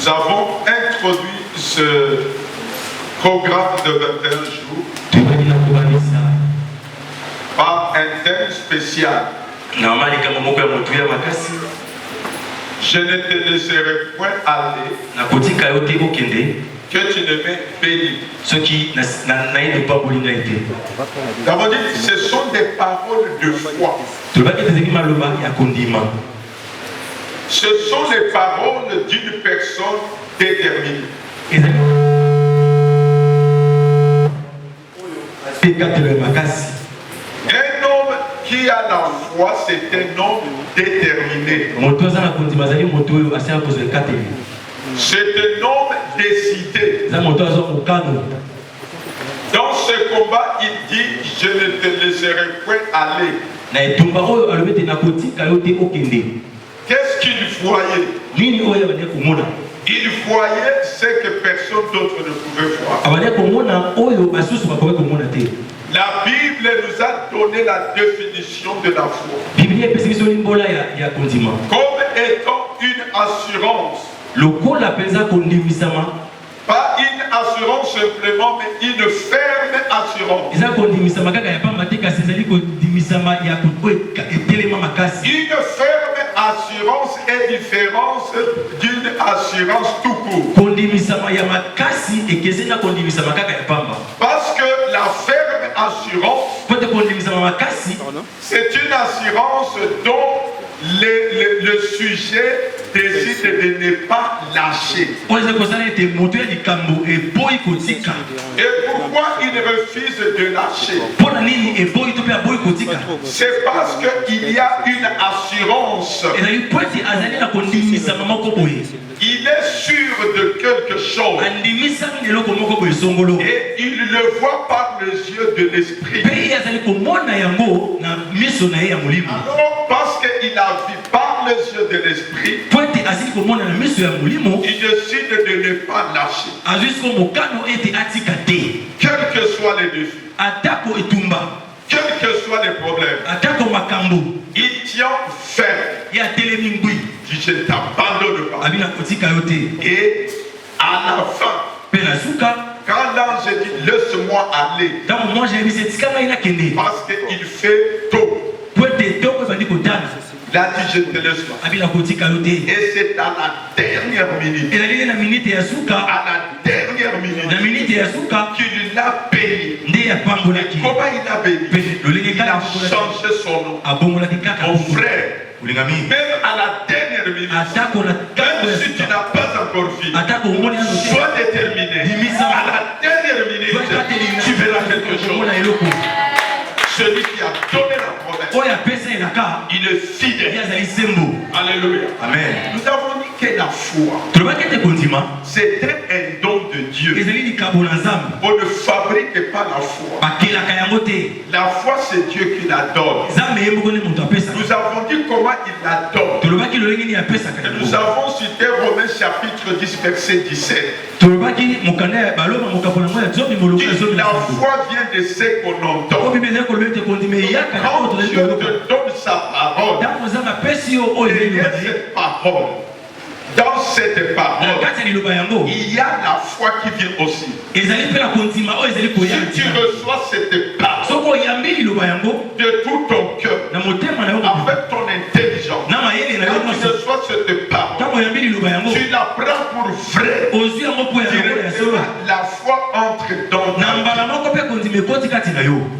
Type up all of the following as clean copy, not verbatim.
Nous avons introduit ce programme de 21 jours par un thème spécial. Je ne te laisserai point aller que tu ne m'aies béni. D'abord dit, ce sont des paroles de foi. Ce sont les paroles d'une personne déterminée. Un homme qui a la foi, c'est un homme déterminé. C'est un homme décidé. Dans ce combat, il dit, je ne te laisserai point aller. Qu'est-ce qu'il voyait? Il voyait ce que personne d'autre ne pouvait voir. La Bible nous a donné la définition de la foi comme étant une assurance. Pas une assurance simplement, mais une ferme assurance. Une ferme assurance est différente d'une assurance tout court. Parce que la ferme assurance, c'est une assurance dont le sujet décide de ne pas lâcher. Et pourquoi il refuse de lâcher? C'est parce qu'il y a une assurance. Il est sûr de quelque chose. Et il le voit par les yeux de l'esprit. Alors, parce qu'il a vu par les yeux de l'esprit, il décide de ne pas lâcher. Quels que soient les défis, quels que soient les problèmes, il tient ferme. Il dit, je ne t'abandonne pas. Et à la fin, quand l'ange dit, laisse-moi aller, parce qu'il fait tôt, il a dit, je te laisse pas. Et c'est à la dernière minute, à la dernière minute, qu'il l'a béni. Comment il a béni? Il a changé son nom. Mon frère, même à la dernière minute, même si tu n'as pas encore vu, sois déterminé. À la dernière minute, tu verras quelque chose. Celui qui a donné la promesse, il est fidèle. Alléluia. Amen. Nous avons dit que la foi, c'était un don de Dieu. On ne fabrique pas la foi. La foi, c'est Dieu qui la donne. Nous avons dit comment il la donne. Nous avons cité Romains chapitre 10, verset 17. La foi vient de ce qu'on entend. Quand Dieu te donne sa parole, et cette parole, dans cette parole, il y a la foi qui vient aussi. Si tu reçois cette parole de tout ton cœur, avec ton intelligence, quand tu reçois cette parole, tu la prends pour vrai. La foi entre dans ta vie.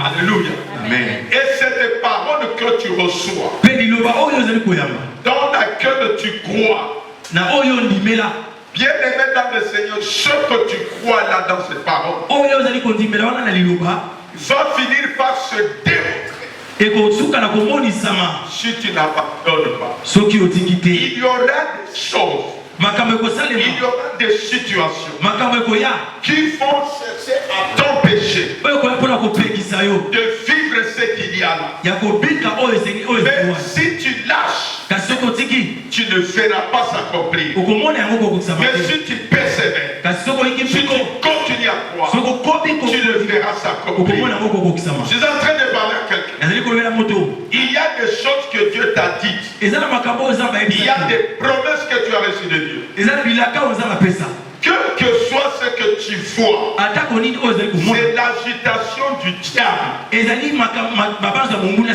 Alléluia. Amen. Et cette parole que tu reçois, dans laquelle tu crois, bien-aimé dans le Seigneur, ce que tu crois là dans cette parole va finir par se démontrer. Si tu n'abandonnes pas, il y aura des choses, il y aura des situations qui vont chercher à t'empêcher de vivre ce qu'il y a là. Mais si tu lâches, tu ne feras pas s'accomplir. Mais si tu persévères, si tu continues à croire, tu le verras s'accomplir. Je suis en train de parler à quelqu'un. Il y a des choses que Dieu t'a dites. Il y a des promesses que tu as reçues de Dieu. Quel que soit ce que tu vois, c'est l'agitation du diable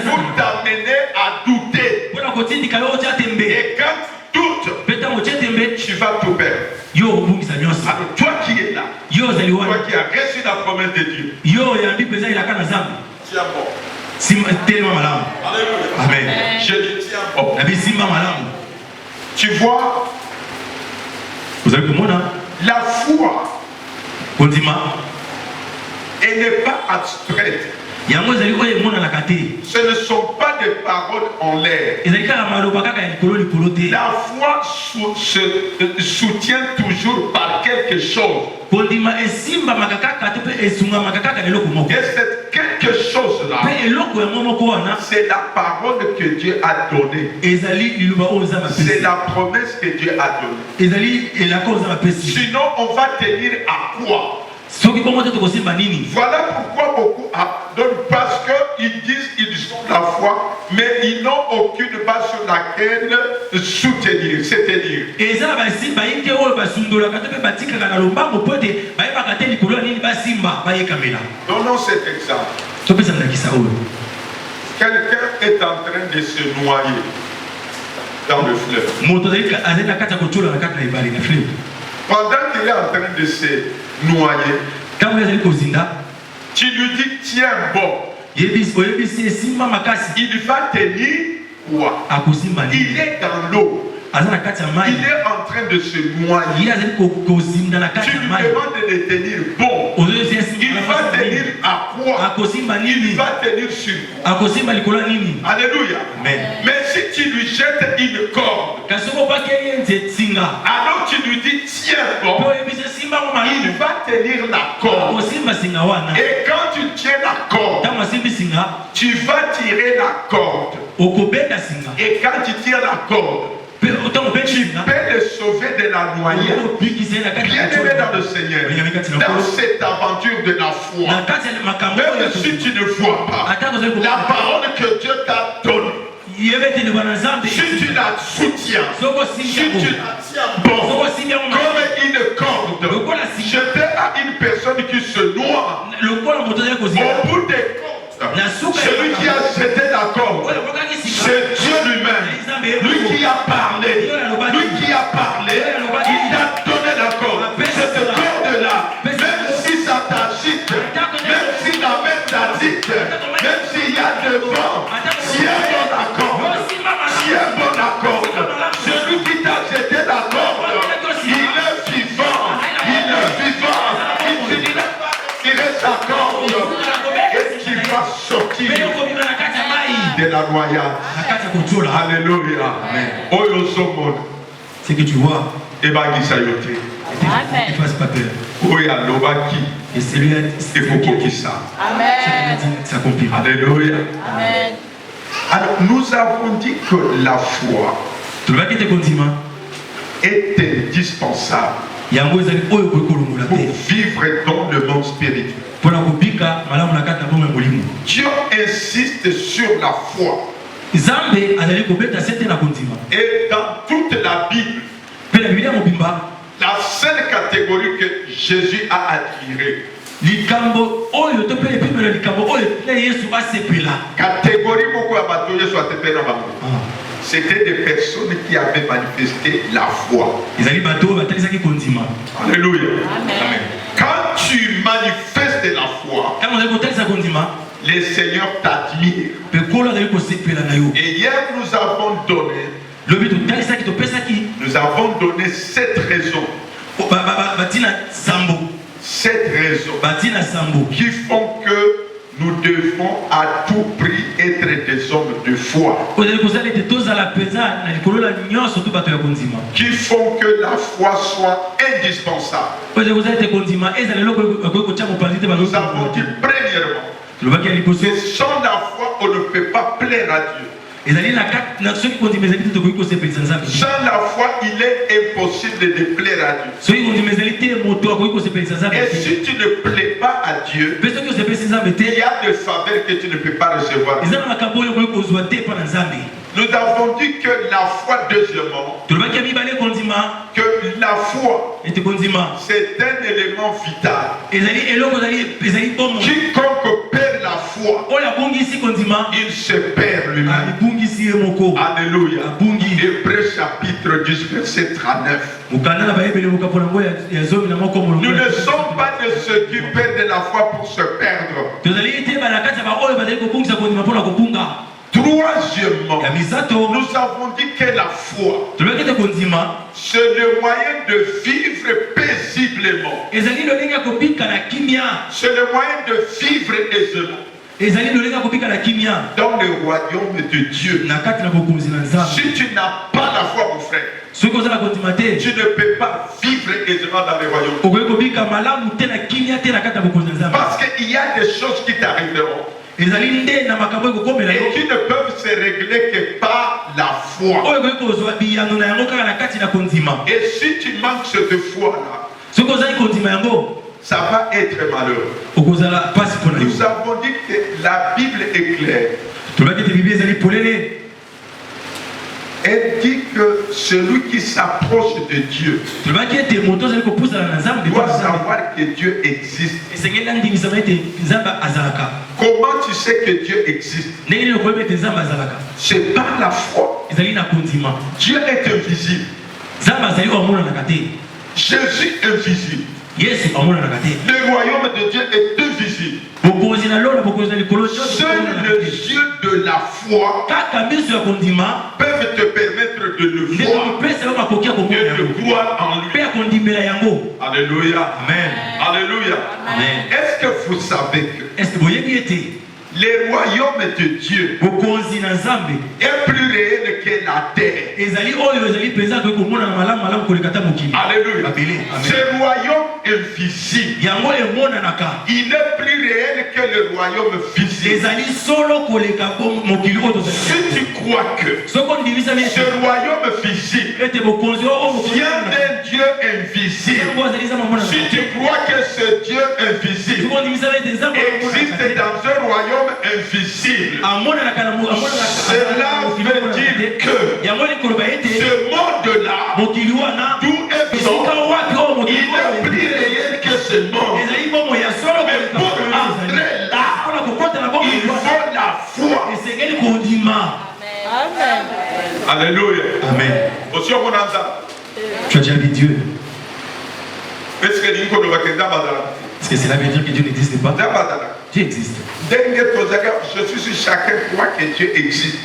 pour t'amener à douter. Et quand tu doutes, tu vas tout perdre. Alors toi qui es là, toi qui as reçu la promesse de Dieu, tiens bon. Amen. Je dis tiens bon. Tu vois, vous avez compris, la foi, elle n'est pas abstraite. Ce ne sont pas des paroles en l'air. La foi se soutient toujours par quelque chose. Et cette quelque chose-là, c'est la parole que Dieu a donnée. C'est la promesse que Dieu a donnée. Sinon, on va tenir à quoi? Voilà pourquoi beaucoup abandonnent, parce qu'ils disent qu'ils ont la foi, mais ils n'ont aucune base sur laquelle soutenir, c'est-à-dire. Donnons cet exemple. Quelqu'un est en train de se noyer dans le fleuve. Pendant qu'il est en train de se noyer, tu lui dis tiens bon, il va tenir quoi? Il est dans l'eau, il est en train de se noyer. Tu lui demandes de le tenir bon, il va tenir à quoi? Il va tenir sur quoi? Alléluia. Mais si tu lui jettes une corde, alors tu lui dis tiens bon, il va tenir la corde. Et quand tu tiens la corde, tu vas tirer la corde. Et quand tu tires la corde, tu peux le sauver de la noyade. Bien-aimé dans le Seigneur, dans cette aventure de la foi, même si tu ne vois pas, la parole que Dieu t'a donnée, si tu la soutiens, si tu la tiens bon, comme une corde, jeter à une personne qui se noie, au bout des cordes, celui qui a jeté la corde, c'est Dieu lui-même, lui qui a parlé, il t'a donné la corde. Cette corde-là, même si ça t'agite, même si la mer t'agite, même s'il y a de vent, tiens bon la corde, tiens bon la corde. Celui qui t'a jeté la corde, il est vivant, il finira par tirer sa corde et qui va sortir de la noyade. Alléluia. Amen. C'est que tu vois. Et bah qui s'ayote. Ne fasse pas peur. Oya lobaki. Et celui-là, il faut qu'il ça. Amen. Ça confirme. Alléluia. Amen. Alors nous avons dit que la foi est indispensable pour vivre dans le monde spirituel. Dieu insiste sur la foi. Et dans toute la Bible, la seule catégorie que Jésus a attirée, c'était des personnes qui avaient manifesté la foi. Alléluia. Amen. Quand tu manifestes la foi, le Seigneur t'admire. Et hier nous avons donné cette raison. Cette raison qui font que nous devons à tout prix être des hommes de foi. Qui font que la foi soit indispensable. Nous avons dit premièrement, que sans la foi on ne peut pas plaire à Dieu. Sans la foi, il est impossible de plaire à Dieu. Et si tu ne plais pas à Dieu, il y a des faveurs que tu ne peux pas recevoir. Nous avons dit que la foi, deuxièmement, que la foi, c'est un élément vital. Quiconque perd la foi, il se perd lui-même. Alléluia. Hébreux chapitre 10, verset 39. Nous ne sommes pas de ceux qui perdent la foi pour se perdre. Troisièmement, nous avons dit que la foi, c'est le moyen de vivre paisiblement. C'est le moyen de vivre aisément dans le royaume de Dieu. Si tu n'as pas la foi, mon frère, tu ne peux pas vivre aisément dans le royaume. Parce qu'il y a des choses qui t'arriveront et qui ne peuvent se régler que par la foi. Et si tu manques cette foi-là, ça va être malheureux. Nous avons dit que la Bible est claire. Elle dit que celui qui s'approche de Dieu doit savoir que Dieu existe. Comment tu sais que Dieu existe? C'est par la foi. Dieu est invisible. Jésus est invisible. Le royaume de Dieu est invisible. Seuls les yeux de la foi peuvent te permettre de le voir et de croire en lui. Alléluia. Amen. Alléluia. Amen. Est-ce que vous savez que le royaume de Dieu est plus réel que la terre? Alléluia. Ce royaume invisible, il est plus réel que le royaume visible. Si tu crois que ce royaume visible vient d'un Dieu invisible, si tu crois que ce Dieu invisible existe dans un royaume invisible, cela veut dire que ce monde-là, d'où est venu, il est plus réel que ce monde. Mais pour entrer là, il faut la foi. Amen. Alléluia. Amen. Tu as déjà vu Dieu? Est-ce que cela veut dire que Dieu n'existe pas? Dieu existe. Je suis sûr chacun croit que Dieu existe.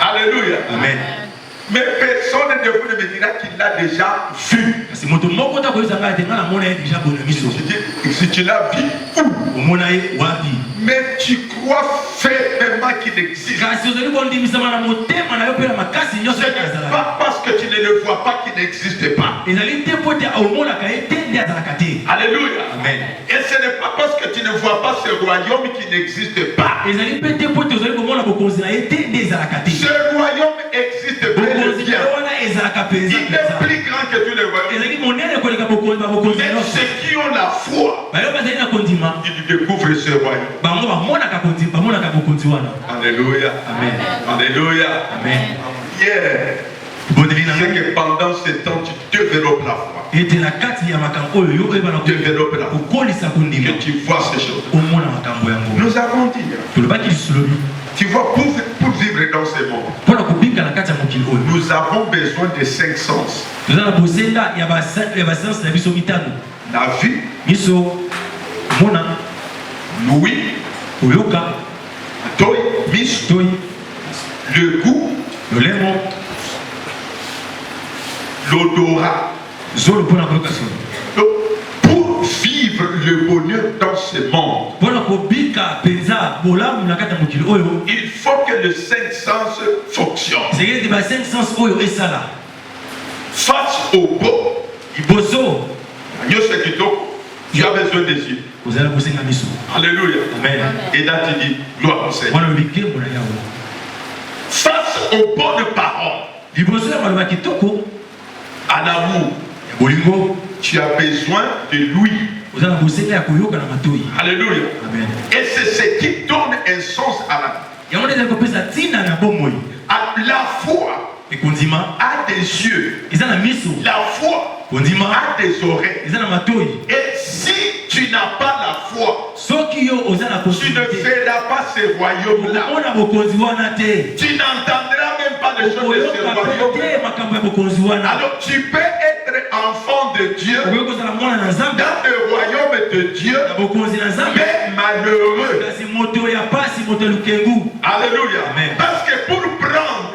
Alléluia. Amen. Mais personne de vous ne me dira qu'il l'a déjà vu. Si tu l'as vu, mais tu crois fermement qu'il existe. Ce n'est pas parce que tu ne le vois pas qu'il n'existe pas. Alléluia. Amen. Et ce n'est pas parce que tu ne vois pas ce royaume qui n'existe pas. Ce royaume existe bel et bien. Il est plus grand que tous les royaumes. Mais ceux qui ont la foi, ils découvrent ce royaume. Alléluia. Amen. Alléluia. Amen. Yeah. C'est que pendant ce temps, tu développes la foi. Développe la foi. Que tu vois ces choses. Nous avons dit, tu vois, pour vivre dans ce monde, nous avons besoin de 5 sens. La vue, l'ouïe, le goût, l'odorat. Pour vivre le bonheur dans ce monde, il faut que le 5 sens fonctionne. Face au beau, tu as besoin des yeux. Alléluia. Amen. Et là tu dis gloire au Seigneur. Face aux bonnes paroles, à l'amour, tu as besoin de lui. Alléluia. Amen. Et c'est ce qui donne un sens à la vie. La foi a des yeux. La foi a des oreilles. Et si tu n'as pas la foi, tu ne feras pas ce royaume-là. Tu n'entendras même pas les choses de ce royaume. Alors tu peux être enfant de Dieu dans le royaume de Dieu, mais malheureux. Alléluia. Parce que pour prendre,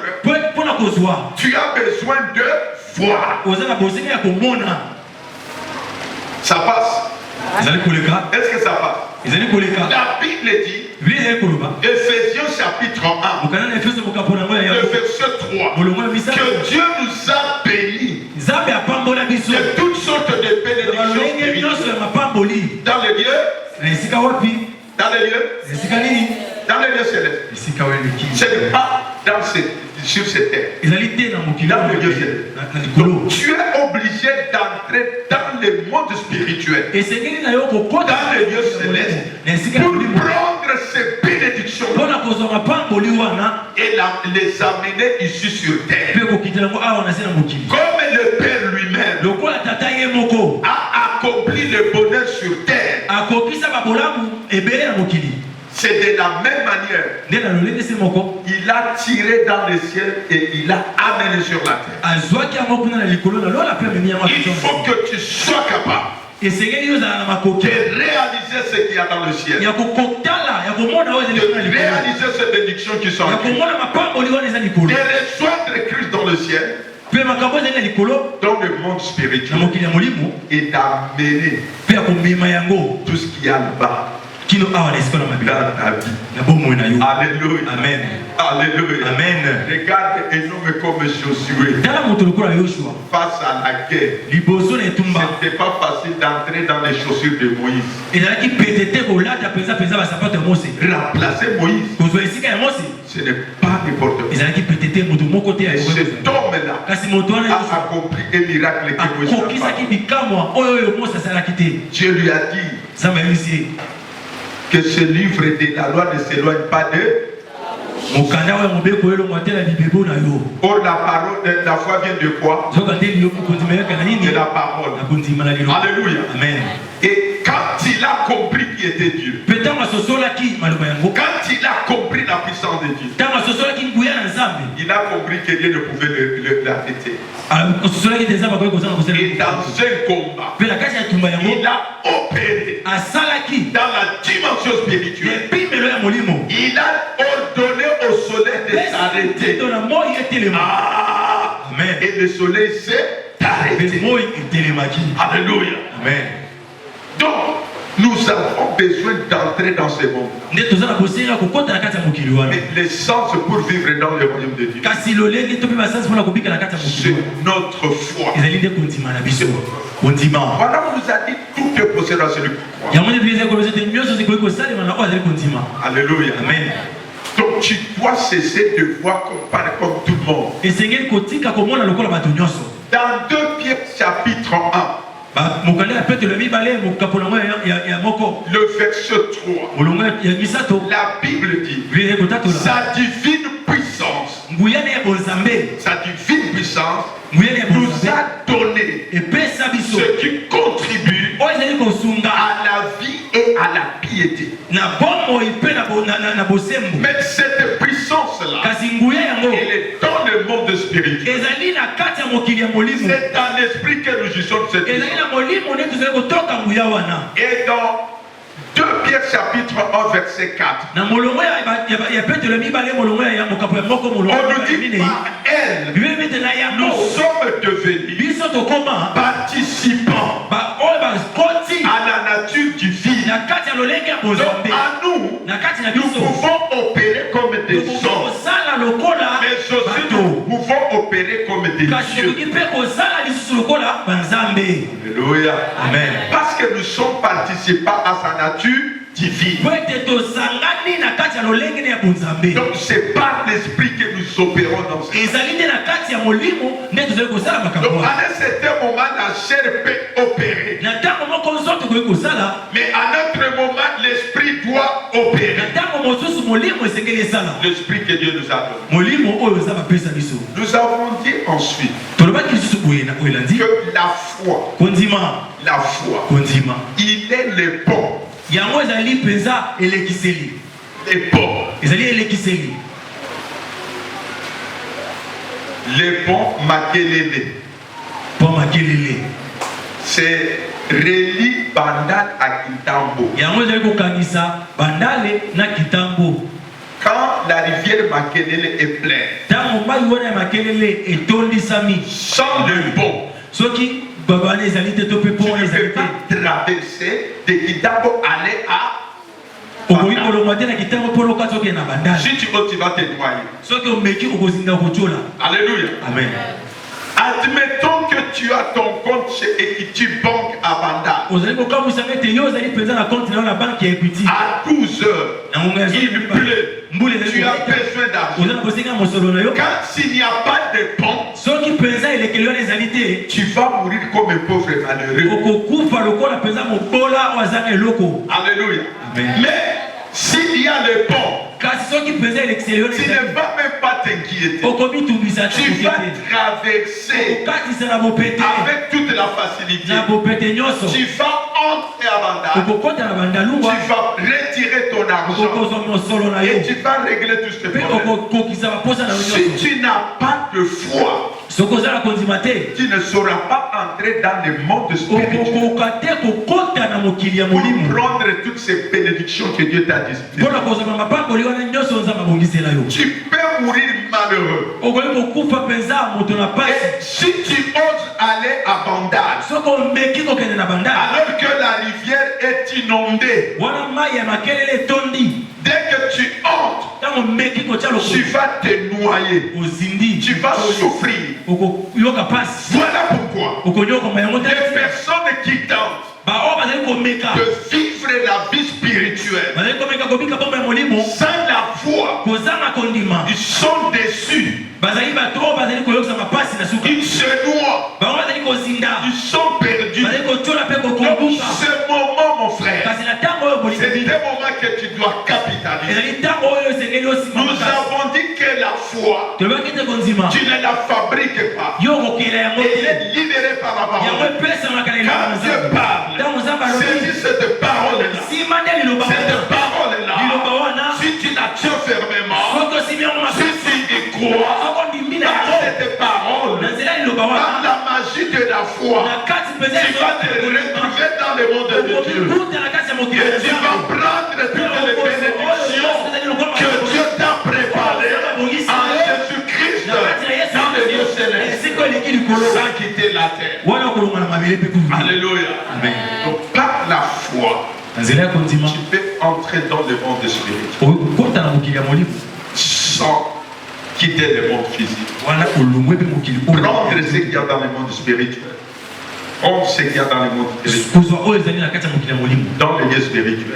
tu as besoin de foi. Ça passe. Est-ce que ça passe? La Bible dit, Ephésiens chapitre 1, le verset 3, que Dieu nous a bénis de toutes sortes de bénédictions spirituelles dans les lieux, dans les lieux célestes. Ce n'est pas sur cette terre. Dans le lieu céleste. Donc, tu es obligé d'entrer dans le monde spirituel, dans le lieu céleste, pour prendre ces bénédictions et les amener ici sur terre. Comme le Père lui-même a accompli le bonheur sur terre, c'est de la même manière. Il a tiré dans le ciel et il a amené sur la terre. Il faut que tu sois capable de réaliser ce qu'il y a dans le ciel, de réaliser ces bénédictions qui sont en Christ, de rejoindre Christ dans le ciel, dans le monde spirituel, et d'amener tout ce qu'il y a là-bas dans ta vie. Alléluia. Amen. Alléluia. Amen. Regarde un homme comme Josué face à la guerre. C'était pas facile d'entrer dans les chaussures de Moïse. Remplacer Moïse, ce n'est pas n'importe quoi. Et cet homme-là a accompli un miracle que Moïse n'a pas. Dieu lui a dit que ce livre de la loi ne s'éloigne pas de. Or la parole, la foi vient de quoi? De la parole. Alléluia. Amen. Et quand il a compris qui était Dieu, quand il a compris la puissance de Dieu, il a compris que Dieu ne pouvait l'arrêter. Et dans un combat, il a opéré dans la dimension spirituelle. Il a ordonné au soleil de s'arrêter. Amen. Et le soleil s'est arrêté. Alléluia. Amen. Donc, nous avons besoin d'entrer dans ce monde. Mais l'essence pour vivre dans le royaume de Dieu, c'est notre foi. Voilà, on nous a dit tout est possible à celui qui croit. Alléluia. Amen. Donc tu dois cesser de voir comme tout le monde. Dans 2 Pierre chapitre 1, le verset 3, la Bible dit sa divine puissance nous a donné ce qui contribue à la vie et à la piété. Mais cette puissance-là, elle est dans le monde spirituel. C'est dans l'esprit que nous jouissons de cette puissance. Et dans 2 Pierre chapitre 1 verset 4, on nous dit par elle, nous sommes devenus participants à la nature divine. Donc à nous, nous pouvons opérer comme des hommes, mais aussi nous pouvons opérer comme des dieux. Alléluia. Amen. Parce que nous sommes participants à sa nature divine. Donc c'est par l'esprit que nous opérons dans ce monde. Donc à un certain moment la chair peut opérer, mais à un autre moment l'esprit doit opérer. l'esprit que Dieu nous a donné. Nous avons dit ensuite que la foi, il est le pont. Les ponts Makelele. C'est relie Bandal à Kitambo. Quand la rivière Makelele est pleine, sans le pont, tu ne peux pas traverser de Kitambo aller à si tu veux, tu vas te noyer. Alléluia. Amen. Admettons que tu as ton compte chez Equity Bank à Bandal. À 12 heures, il pleut. Tu as besoin d'argent. Quand s'il n'y a pas de pont, tu vas mourir comme un pauvre malheureux. Alléluia. Amen. Mais s'il y a le pont, tu ne vas même pas t'inquiéter. Tu vas traverser avec toute la facilité. Tu vas entrer à Bandal. Tu vas retirer ton argent et tu vas régler tous tes problèmes. Si tu n'as pas de foi, tu ne sauras pas entrer dans le monde spirituel pour prendre toutes ces bénédictions que Dieu t'a distribuées. Tu peux mourir malheureux. Et si tu oses aller à Bandal, alors que la rivière est inondée, dès que tu entres, tu vas te noyer. Tu vas souffrir. Voilà pourquoi les personnes qui tentent de vivre la vie spirituelle sans la foi, ils sont déçus. Ils se noient. Ils sont perdus. Donc ce moment, mon frère, c'est un moment que tu dois capitaliser. Nous avons dit que la foi, tu ne la fabriques pas. Elle est libérée par la parole. Quand Dieu parle, saisis cette parole-là. Cette parole-là, si tu la tiens fermement, si tu y crois, par cette parole, par la magie de la foi, tu vas te retrouver dans le monde de Dieu. Et tu vas prendre toutes les bénédictions que Dieu t'a préparées en Jésus-Christ dans le Dieu céleste, sans quitter la terre. Alléluia. Donc par la foi, tu peux entrer dans le monde spirituel sans quitter le monde physique. Prendre ce qu'il y a dans le monde spirituel. On ce qu'il y a dans le monde spirituel. Dans le lieu spirituel.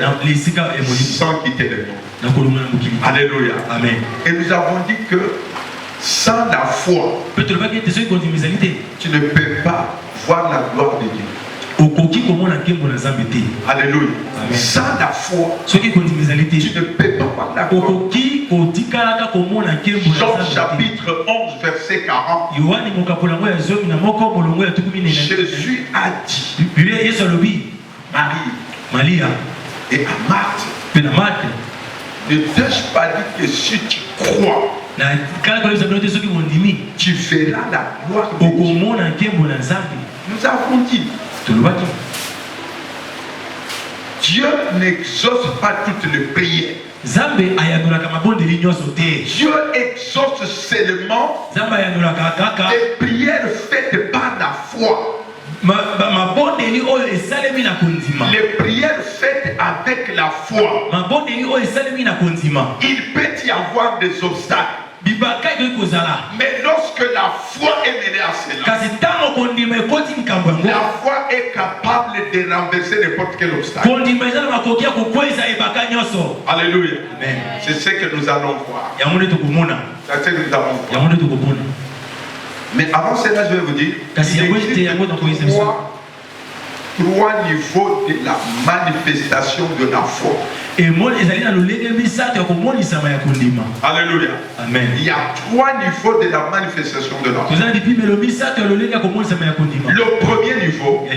Sans quitter le monde. Alléluia. Amen. Et nous avons dit que sans la foi, tu ne peux pas voir la gloire de Dieu. Alléluia. Amen. Sans la foi, tu ne peux pas voir la gloire. Jean chapitre 11 verset 40. Jésus a dit Marie et à Marthe, ne t'ai-je pas dit que si tu crois, tu verras la gloire de Dieu. Nous avons dit Dieu n'exauce pas toutes les prières. Dieu exauce seulement les prières faites par la foi. Les prières faites avec la foi. Il peut y avoir des obstacles. Mais lorsque la foi est menée à cela, la foi est capable de renverser n'importe quel obstacle. Alléluia. C'est ce que nous allons voir. C'est ce que nous allons voir. Mais avant cela, je vais vous dire, il existe trois niveaux de la manifestation de la foi. Alléluia. Amen. Il y a 3 niveaux de la manifestation de la foi. Le premier niveau,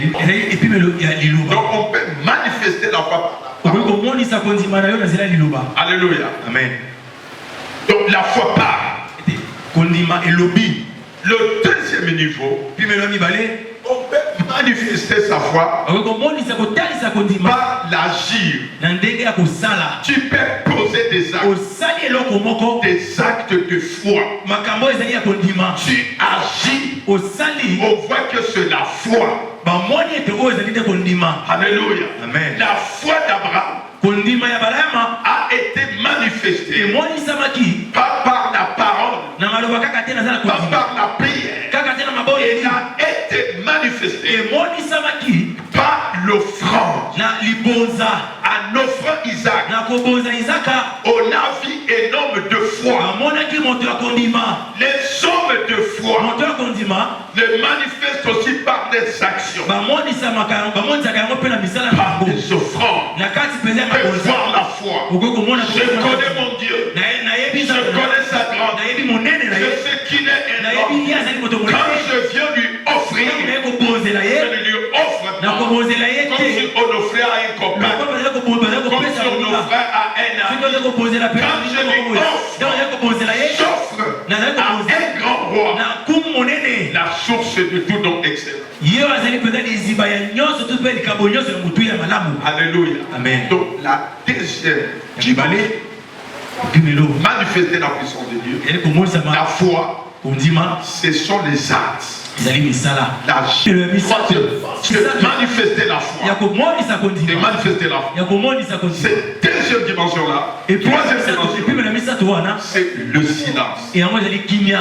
donc on peut manifester la foi par la parole. Alléluia. Amen. Donc la foi part. Le deuxième niveau, on peut manifester sa foi par l'agir. Tu peux poser des actes de foi. Tu agis, on voit que c'est la foi. Alléluia. Amen. La foi d'Abraham a été manifestée pas par la parole, pas par la prière. Elle a été manifestée par l'offrande. En offrant Isaac, on a vu énorme de foi. Les hommes de foi le manifestent aussi par des actions, par des offrandes. Voir la foi. Je connais mon Dieu. Je connais sa grandeur. Je sais qu'il est énorme. Quand je viens lui offrir, je lui offre comme si on offrait à un copain, comme si on offrait à un ami. Quand je lui offre, j'offre à un grand roi, la source de tout don excellent. Alléluia. Amen. Donc la deuxième manifester la puissance de Dieu, la foi, ce sont les actes. Manifester la foi. Et manifester la foi. Cette deuxième dimension-là, troisième dimension, c'est le silence. Alléluia.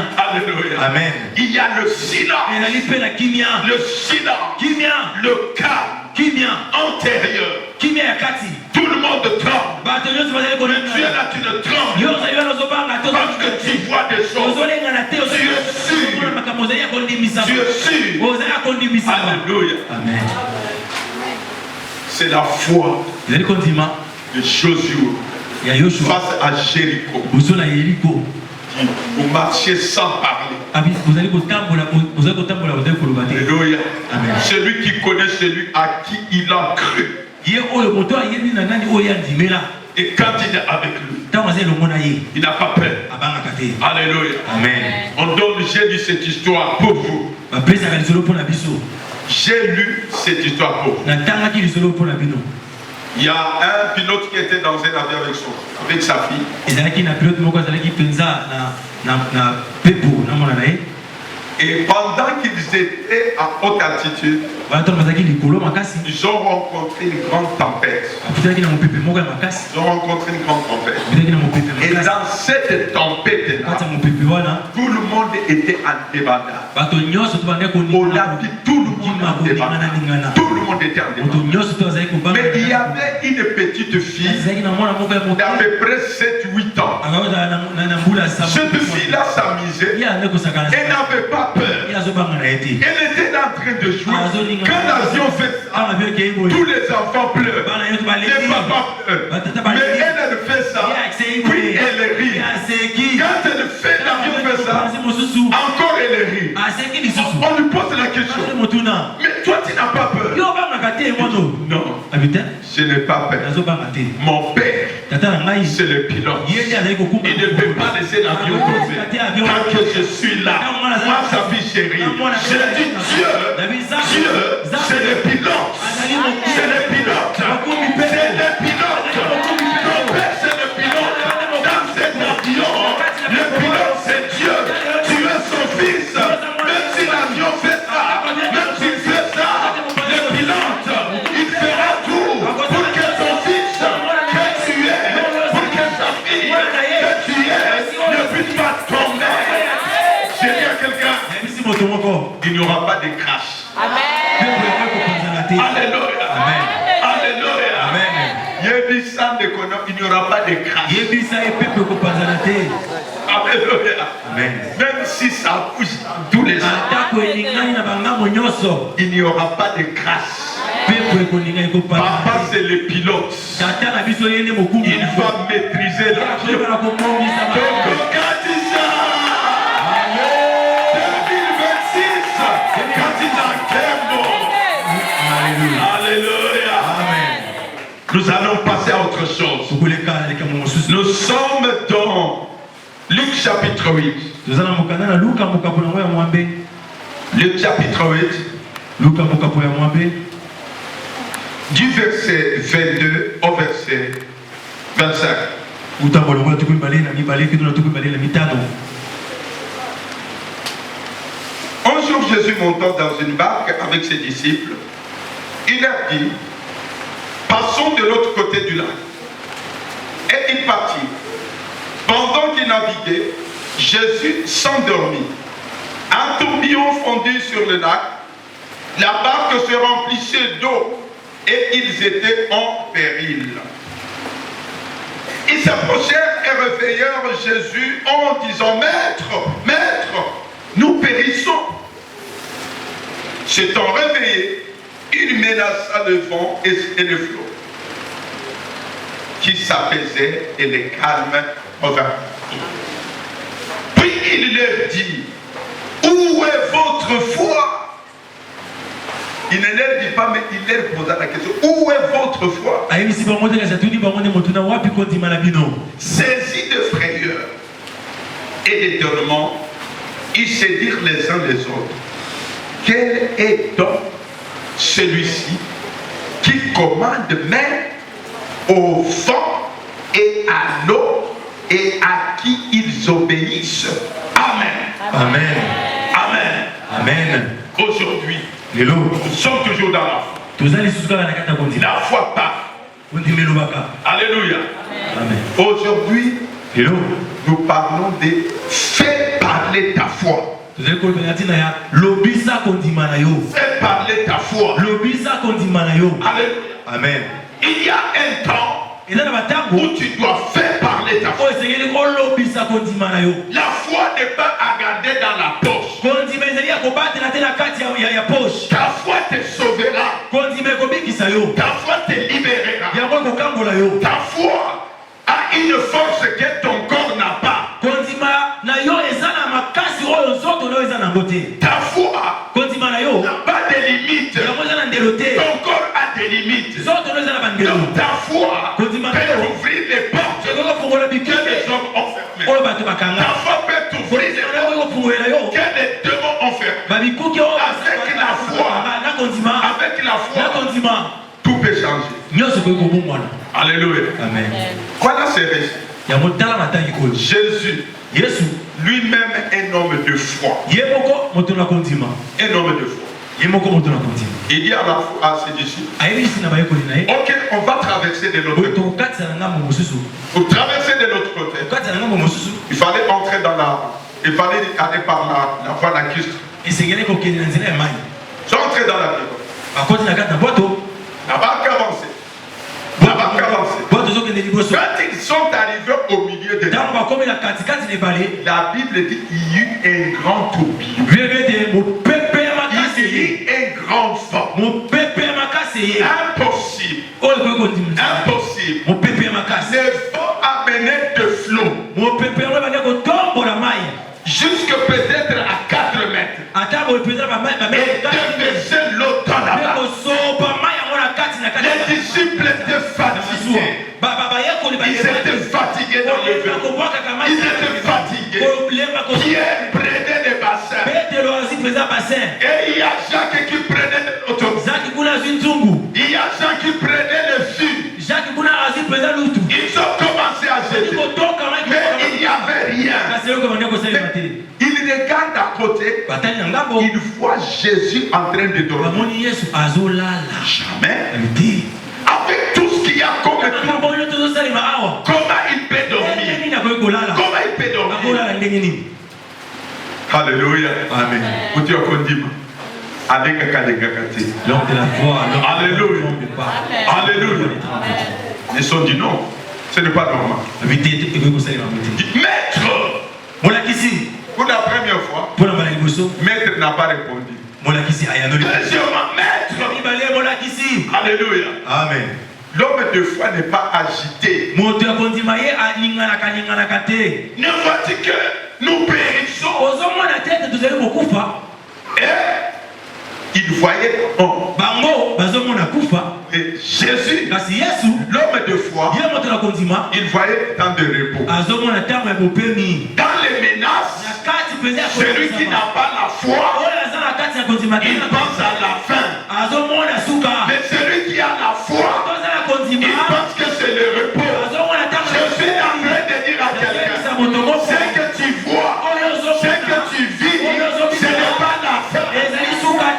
Amen. Il y a le silence. Le silence. Le calme antérieur. Tout le monde tremble. Mais tu es là, tu ne trembles parce que tu vois des choses. Tu es sûr. Alléluia. Amen. C'est la foi de Josué face à Jéricho. Vous marchez sans parler. Alléluia. Celui qui connaît celui à qui il a cru. Et quand il est avec lui, il n'a pas peur. Alléluia. Amen. J'ai lu cette histoire pour vous. J'ai lu cette histoire pour vous. Il y a un pilote qui était dans un avion avec sa fille. Et pendant qu'ils étaient à haute altitude, ils ont rencontré une grande tempête. Et dans cette tempête-là, tout le monde était en débandade. On a vu tout le monde en débandade. Tout le monde était en débandade. Mais il y avait une petite fille d'à peu près 7-8 ans. Cette fille-là s'amusait. Elle n'avait pas peur. Elle était en train de jouer. Quand l'avion fait ça, tous les enfants pleurent. Les papas pleurent. Mais elle fait ça. Puis elle rit. Quand elle fait, l'avion fait ça, encore elle rit. On lui pose la question. Mais toi tu n'as pas peur? Non. Je n'ai pas peur. Mon père, c'est le pilote. Il ne peut pas laisser l'avion tomber. Tant que je suis là, moi sa fille chérie, je dis Dieu, c'est le pilote. C'est le pilote. C'est le pilote. Mon père, c'est le pilote. Dans cet avion, le pilote, c'est Dieu. Tu es son fils. Même si l'avion fait ça, même s'il fait ça, le pilote, il fera tout pour que son fils, que tu es, pour que sa fille, que tu es, ne puisse pas tomber. J'ai dit à quelqu'un, il n'y aura pas de crash. Amen. Alléluia. Amen. Alléluia. Amen. Il n'y aura pas de crash. Alléluia. Amen. Même si ça bouge dans tous les sens, il n'y aura pas de crash. Papa, c'est le pilote. Il va maîtriser l'avion. Donc, quand il Alléluia. Amen. Nous allons passer à autre chose. Nous sommes dans Luc chapitre 8. Luc chapitre 8. Du verset 22 au verset 25. Un jour, Jésus montant dans une barque avec ses disciples, il leur dit, passons de l'autre côté du lac. Et il partit. Pendant qu'il naviguait, Jésus s'endormit. Un tourbillon fondit sur le lac. La barque se remplissait d'eau et ils étaient en péril. Ils s'approchèrent et réveillèrent Jésus en disant, Maître, Maître, nous périssons. S'étant réveillé, il menaça le vent et le flot, qui s'apaisaient et les calmes revinrent. Puis il leur dit, où est votre foi? Il ne leur dit pas, mais il leur posa la question, où est votre foi? Saisis de frayeur et d'étonnement, ils se dirent les uns les autres, quel est donc celui-ci qui commande même au vent et à l'eau et à qui ils obéissent? Amen. Amen. Amen. Amen. Aujourd'hui, nous sommes toujours dans la foi. La foi part. Alléluia. Amen. Aujourd'hui, nous parlons de fais parler ta foi. Fais parler ta foi. Alléluia. Amen. Il y a un temps où tu dois faire parler ta foi. La foi n'est pas à garder dans la poche. Ta foi te sauvera. Ta foi te libérera. Ta foi a une force que ton corps n'a pas. Ta foi n'a pas de limite. Ton corps a des limites. Donc ta foi peut ouvrir les portes que les hommes ont fermées. Ta foi peut ouvrir les portes que les démons ont fermées. Avec la foi, tout peut changer. Alléluia. Amen. Voilà ces récits. Jésus, lui-même un homme de foi. Un homme de foi. Il dit à ses disciples, ok, on va traverser de l'autre côté. Pour traverser de l'autre côté, il fallait entrer dans il fallait aller par la voie lacustre. Ils sont entrés dans la rive. La barque avançait. Quand ils sont arrivés au milieu de la Bible dit qu'il y eut un grand tourbillon. Il y eut un grand vent. Impossible. Impossible. Le vent amenait de flot. Jusque peut-être à 4 mètres. Et déverser l'eau dans la barque. Les disciples étaient fatigués. Ils étaient fatigués dans le vent. Ils étaient fatigués. Pierre prenait les bassins. Et il y a Jacques qui prenait l'autre. Il y a Jean qui prenait le sud. Ils ont commencé à jeter. Mais il n'y avait rien. Il regarde à côté. Il voit Jésus en train de dormir. Jamais. Avec tout ce qu'il y a comme tout. Comment il peut dormir? Comment il peut dormir? Alléluia. Amen. L'homme de la foi. Alléluia. Alléluia. Ils sont dit non. Ce n'est pas normal. Maître. Pour la première fois, Maître n'a pas répondu. Deuxièmement, maître. Alléluia. Amen. L'homme de foi n'est pas agité. Ne vois-tu que nous périssons? Et il voyait et Jésus, l'homme de foi, il voyait le temps de repos. Dans les menaces, celui qui n'a pas la foi, il pense à la fin. Mais celui qui a la foi, il pense que c'est le repos. Je suis en train de dire à quelqu'un, ce que tu vois, ce que tu vis, ce n'est pas la fin. Ce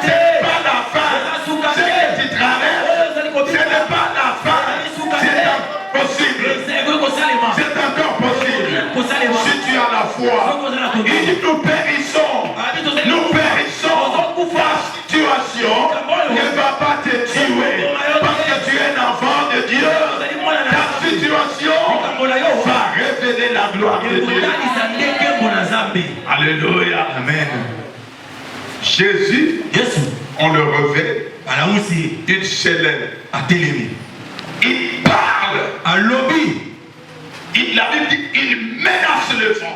n'est pas la fin. Ce que tu traverses, ce n'est pas la fin. C'est possible. C'est encore possible. Si tu as la foi, nous périssons. Nous périssons. La situation ne va pas te tuer. Parce que tu es un enfant de Dieu. Ta situation va révéler la gloire de Dieu. Alléluia. Amen. Jésus, on le revêt, il s'élève, il parle, la Bible dit il menace le vent.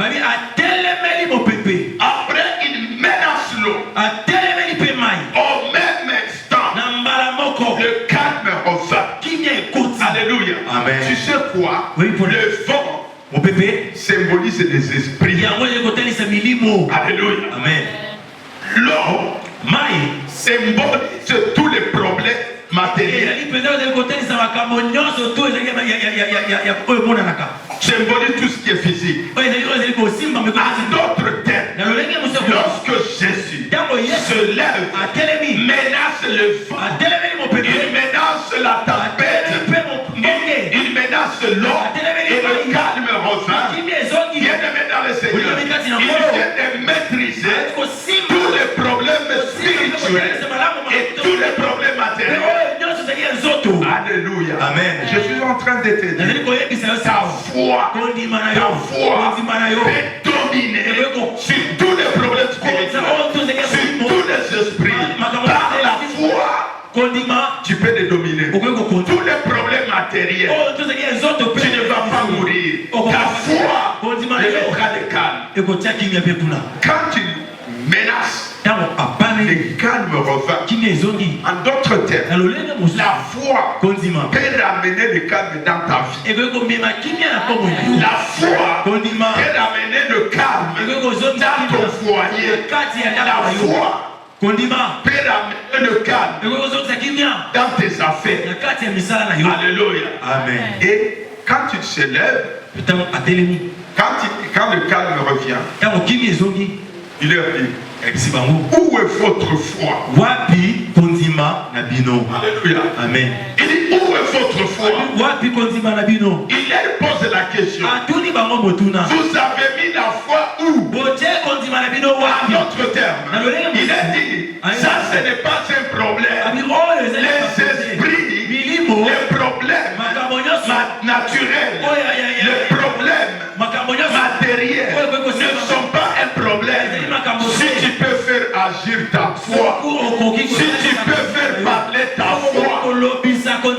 Après il menace l'eau. Au même instant, le calme revint. Alléluia. Amen. Tu sais quoi? Le vent symbolise des esprits. Alléluia. Amen. L'eau symbolise tous les problèmes matériels. Symbolise tout ce qui est physique. En d'autres termes, lorsque Jésus se lève, menace le vent, il menace la tempête, il menace l'eau et le calme revint. Bien-aimé dans le Seigneur, il vient de maîtriser tous les problèmes spirituels et tous les problèmes matériels. Alléluia. Amen. Je suis en train de te dire, ta foi peut dominer sur tous les problèmes spirituels, sur tous les esprits. Par la foi, tu peux les dominer. Tous les problèmes matériels, tu ne vas pas mourir. Ta foi te mettra le calme. Quand tu menaces, le calme revint. En d'autres termes, la foi peut ramener le calme dans ta vie. La foi peut ramener le calme dans ton foyer. La foi peut ramener le calme dans tes affaires. Alléluia. Amen. Et quand tu te lèves, quand le calme revient, il leur dit, où est votre foi? Alléluia. Amen. Il dit, où est votre foi? Il leur pose la question. Vous avez mis la foi où? En d'autres termes, il a dit, ça ce n'est pas un problème. Les esprits, les problèmes naturels, les problèmes matériels ne sont pas un problème. Si tu peux faire agir ta foi, si tu peux faire parler ta foi,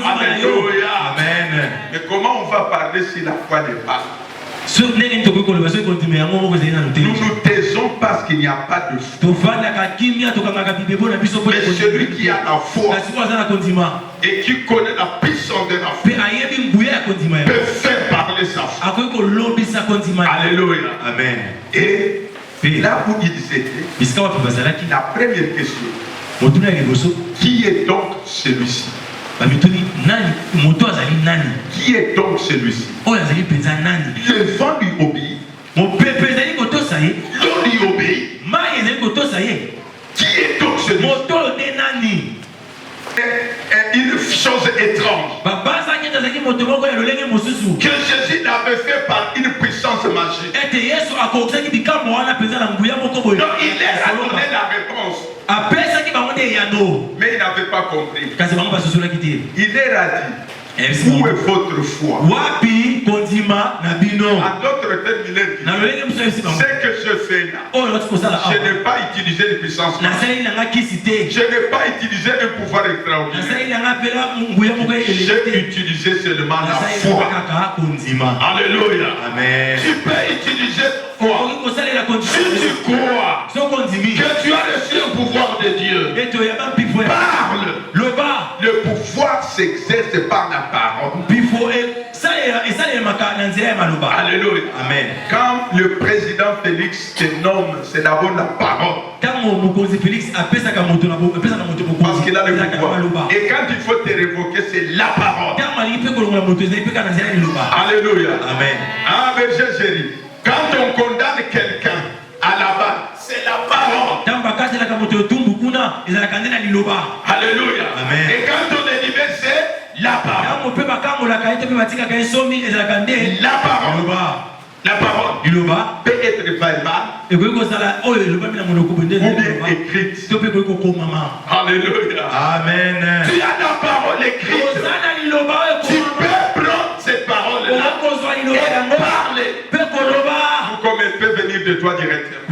alléluia. Amen. Mais comment on va parler si la foi n'est pas? Nous nous taisons parce qu'il n'y a pas de foi. Mais celui qui a la foi et qui connaît la puissance de la foi peut faire parler sa foi. Alléluia. Amen. Et là où ils étaient, la première question, qui est donc celui-ci? Qui est donc celui-ci? Le vent lui obéit. L'eau lui obéit. Qui est donc celui-ci? Une chose étrange que Jésus l'avait fait par une puissance magique. Donc il leur a donné la réponse, mais il n'avait pas compris. Il leur a dit, où est votre foi? En d'autres termes, il a dit, ce que je fais là, je n'ai pas utilisé une puissance. puissance. Je n'ai pas utilisé un pouvoir extraordinaire. J'ai utilisé seulement la foi. Alléluia. Amen. Tu peux utiliser foi. Si tu crois que tu as reçu le pouvoir de Dieu, parle. Le pouvoir s'exerce par la parole. Alléluia. Amen. Quand le président Félix te nomme, c'est d'abord la parole. Parce qu'il a le pouvoir. Et quand il faut te révoquer, c'est la parole. Alléluia. Amen. Ah, berger chéri, quand on condamne quelqu'un à la base, c'est la parole. Alléluia. Amen. Et quand on est libéré, c'est la parole. La parole peut être verbale ou bien écrite. Alléluia. Amen. Tu as la parole écrite. Tu peux prendre cette parole-là et parler. Comme elle peut venir de toi directement.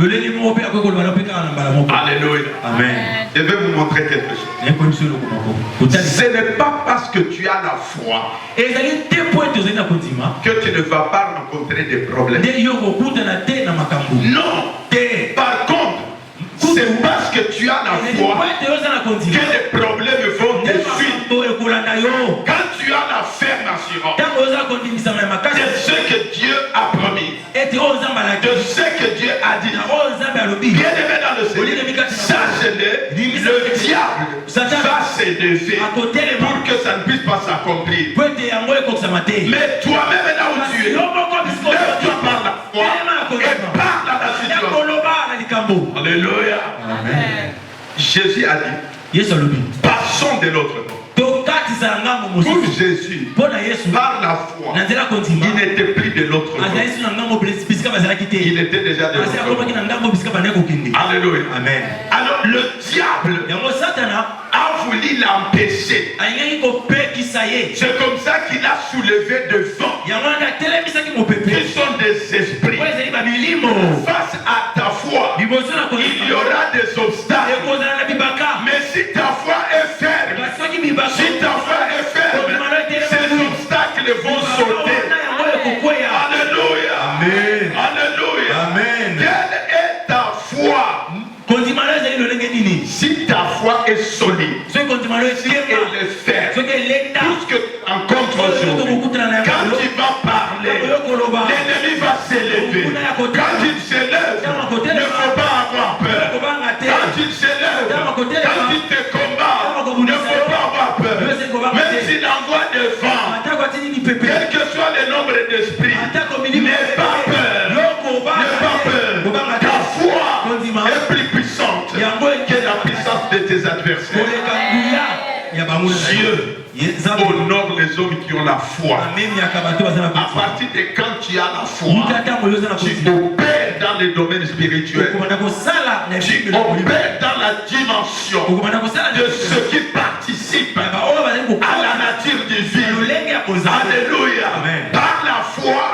Alléluia. Amen. Je vais vous montrer quelque chose. Ce n'est pas parce que tu as la foi que tu ne vas pas rencontrer des problèmes. Non. Par contre, c'est parce que tu as la foi que les problèmes vont te suivre. Quand tu as la ferme assurance de ce que Dieu a promis, de ce que Dieu a dit, bien aimé dans le Seigneur, sache-le, le diable va s'élever pour que ça ne puisse pas s'accomplir. Mais toi-même là où tu es, lève-toi par la foi et parle à la situation. Alléluia. Amen. Jésus a dit, passons de l'autre côté. Pour Jésus, par la foi, il n'était plus de l'autre côté. Il était déjà de l'autre côté. Alléluia. Amen. Alors le diable a voulu l'empêcher. C'est comme ça qu'il a soulevé devant. Ils sont des esprits. Face à ta foi, il y aura des obstacles. Mais si ta foi est ferme, si ta foi est ferme, ces obstacles vont sauter. Alléluia. Amen. Alléluia. Amen. Quelle est ta foi? Si ta foi est solide, si elle est ferme, tout ce que tu rencontres aujourd'hui, quand tu vas parler, l'ennemi va s'élever. Quand il s'élève, il ne faut pas avoir peur. Quand il s'élève, quand il te combat, il ne faut pas avoir peur. Même s'il envoie des vents, quel que soit le nombre d'esprits, n'aie pas peur. N'aie pas peur. Ta foi est plus puissante que la puissance de tes adversaires. Dieu honore les hommes qui ont la foi. À partir de quand tu as la foi, tu opères dans les domaines spirituels. Tu opères dans la dimension de ceux qui participent à la nature divine. Alléluia. Par la foi,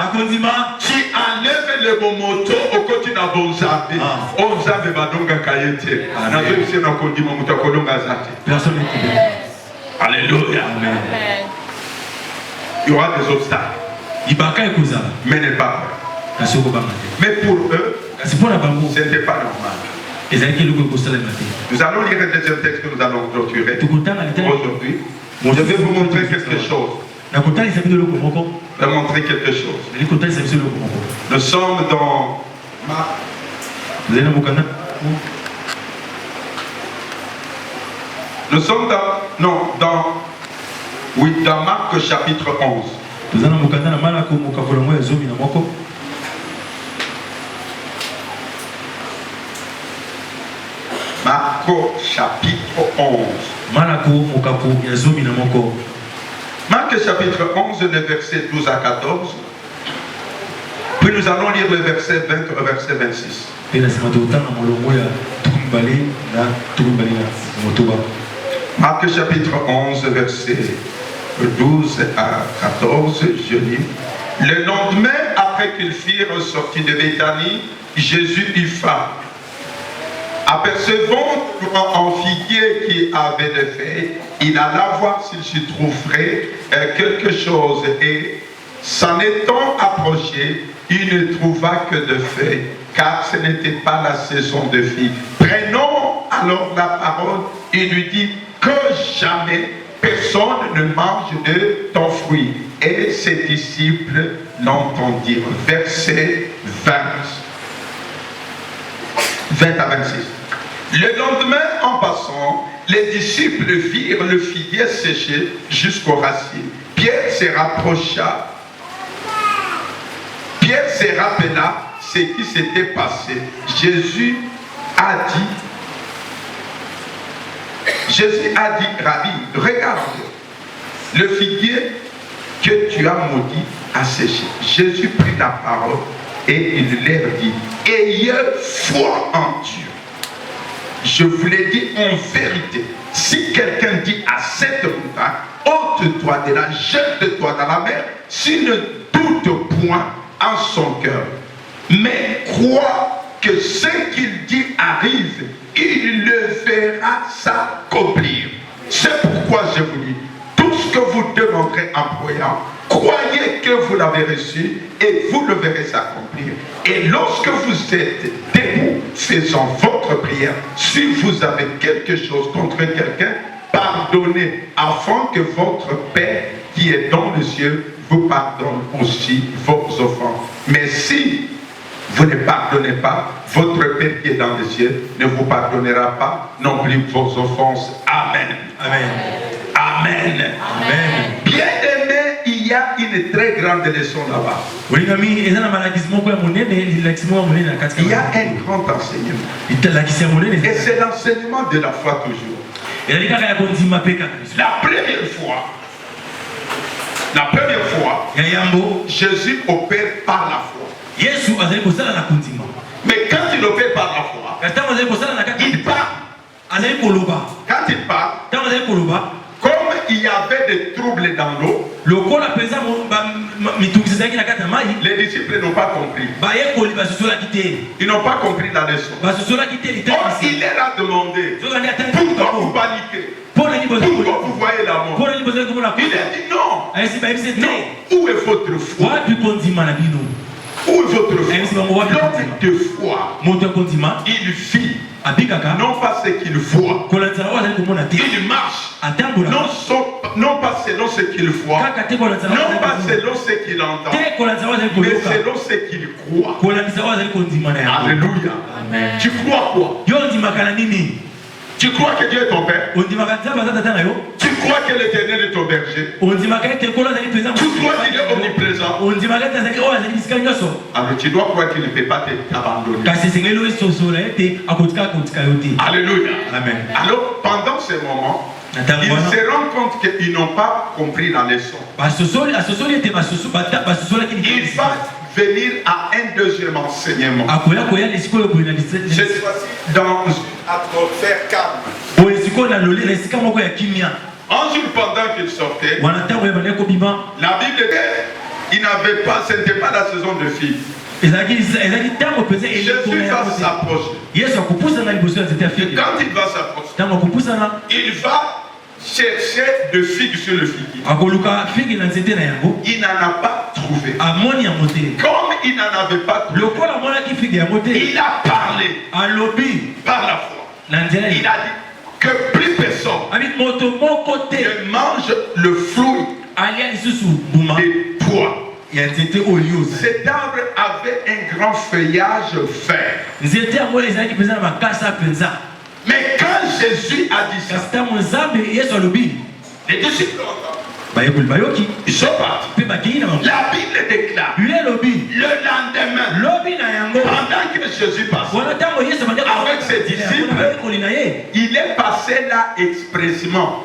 tu enlèves le momoto au côté de Bonzambe. Onzambe badonga kayete. Alléluia. Amen. Il y aura des obstacles. Mais n'est pas peur. Mais pour eux, ce n'était pas normal. Nous allons lire un deuxième texte que nous allons clôturer aujourd'hui. Je vais vous montrer quelque chose. Je vais montrer quelque chose. Nous sommes dans Marc. Nous sommes dans Marc chapitre 11. Marc chapitre 11. Marc chapitre 11, le verset 12 à 14. Puis nous allons lire le verset 20 au verset 26. Marc chapitre 11, verset 12 à 14, je lis. Le lendemain, après qu'ils firent sortir de Béthanie, Jésus eut faim. Apercevant un figuier qui avait des feuilles, il alla voir s'il s'y trouverait quelque chose, et s'en étant approché, il ne trouva que de feuilles, car ce n'était pas la saison de figues. Prenons alors la parole et lui dit que jamais personne ne mange de ton fruit. Et ses disciples l'entendirent. Verset 20 à 26. Le lendemain, en passant, les disciples virent le figuier séché jusqu'aux racines. Pierre se rapprocha. Pierre se rappela ce qui s'était passé. Jésus a dit, Rabbi, regarde, le figuier que tu as maudit a séché. Jésus prit la parole et il leur dit, ayez foi en Dieu. Je vous l'ai dit en vérité, si quelqu'un dit à cette montagne, ôte-toi de là, jette-toi dans la mer, s'il ne doute point en son cœur, mais croit que ce qu'il dit arrive, il le verra s'accomplir. C'est pourquoi je vous dis, tout ce que vous demanderez en priant, croyez que vous l'avez reçu et vous le verrez s'accomplir. Et lorsque vous êtes debout, faisant votre prière, si vous avez quelque chose contre quelqu'un, pardonnez, afin que votre Père qui est dans les cieux vous pardonne aussi vos offenses. Mais si vous ne pardonnez pas, votre Père qui est dans les cieux ne vous pardonnera pas non plus vos offenses. Amen. Amen. Amen. Amen. Bien-aimé, il y a une très grande leçon là-bas. Il y a un grand enseignement. Et c'est l'enseignement de la foi toujours. La première fois, Jésus opère par la foi. Mais quand il opère par la foi, il part. Quand il part, comme il y avait des troubles dans l'eau, les disciples n'ont pas compris. Ils n'ont pas compris la leçon. Or, il leur a demandé, pourquoi vous paniquez? Pourquoi vous voyez la mort? Il a dit non. Non. Où est votre foi? Où est votre foi? L'homme de foi, il fit non pas ce qu'il voit, il marche non pas selon ce qu'il voit, non pas selon ce qu'il entend, mais selon ce qu'il croit. Alléluia. Amen. Tu crois quoi? Tu crois que Dieu est ton Père? Tu crois que l'Éternel est ton berger? Tu crois qu'il est omniprésent? Alors tu dois croire qu'il ne peut pas t'abandonner. Alléluia. Amen. Alors pendant ce moment, ils se rendent compte qu'ils n'ont pas compris la leçon. Il va venir à un deuxième enseignement. Cette fois-ci dans atmosphère calme. Un jour pendant qu'il sortait, la Bible dit il n'avait pas, ce n'était pas la saison de figues. Jésus va s'approcher. Quand il va s'approcher, il va chercher de figues sur le figuier. Il n'en a pas trouvé. Comme il n'en avait pas trouvé, il a parlé par la foi. Il a dit que plus personne ne mange le fruit des pois. Cet arbre avait un grand feuillage vert. Mais quand Jésus a dit ça, les disciples l'entendent. Ils sont partis. La Bible déclare le lendemain, pendant que Jésus passait avec ses disciples, il est passé là expressément.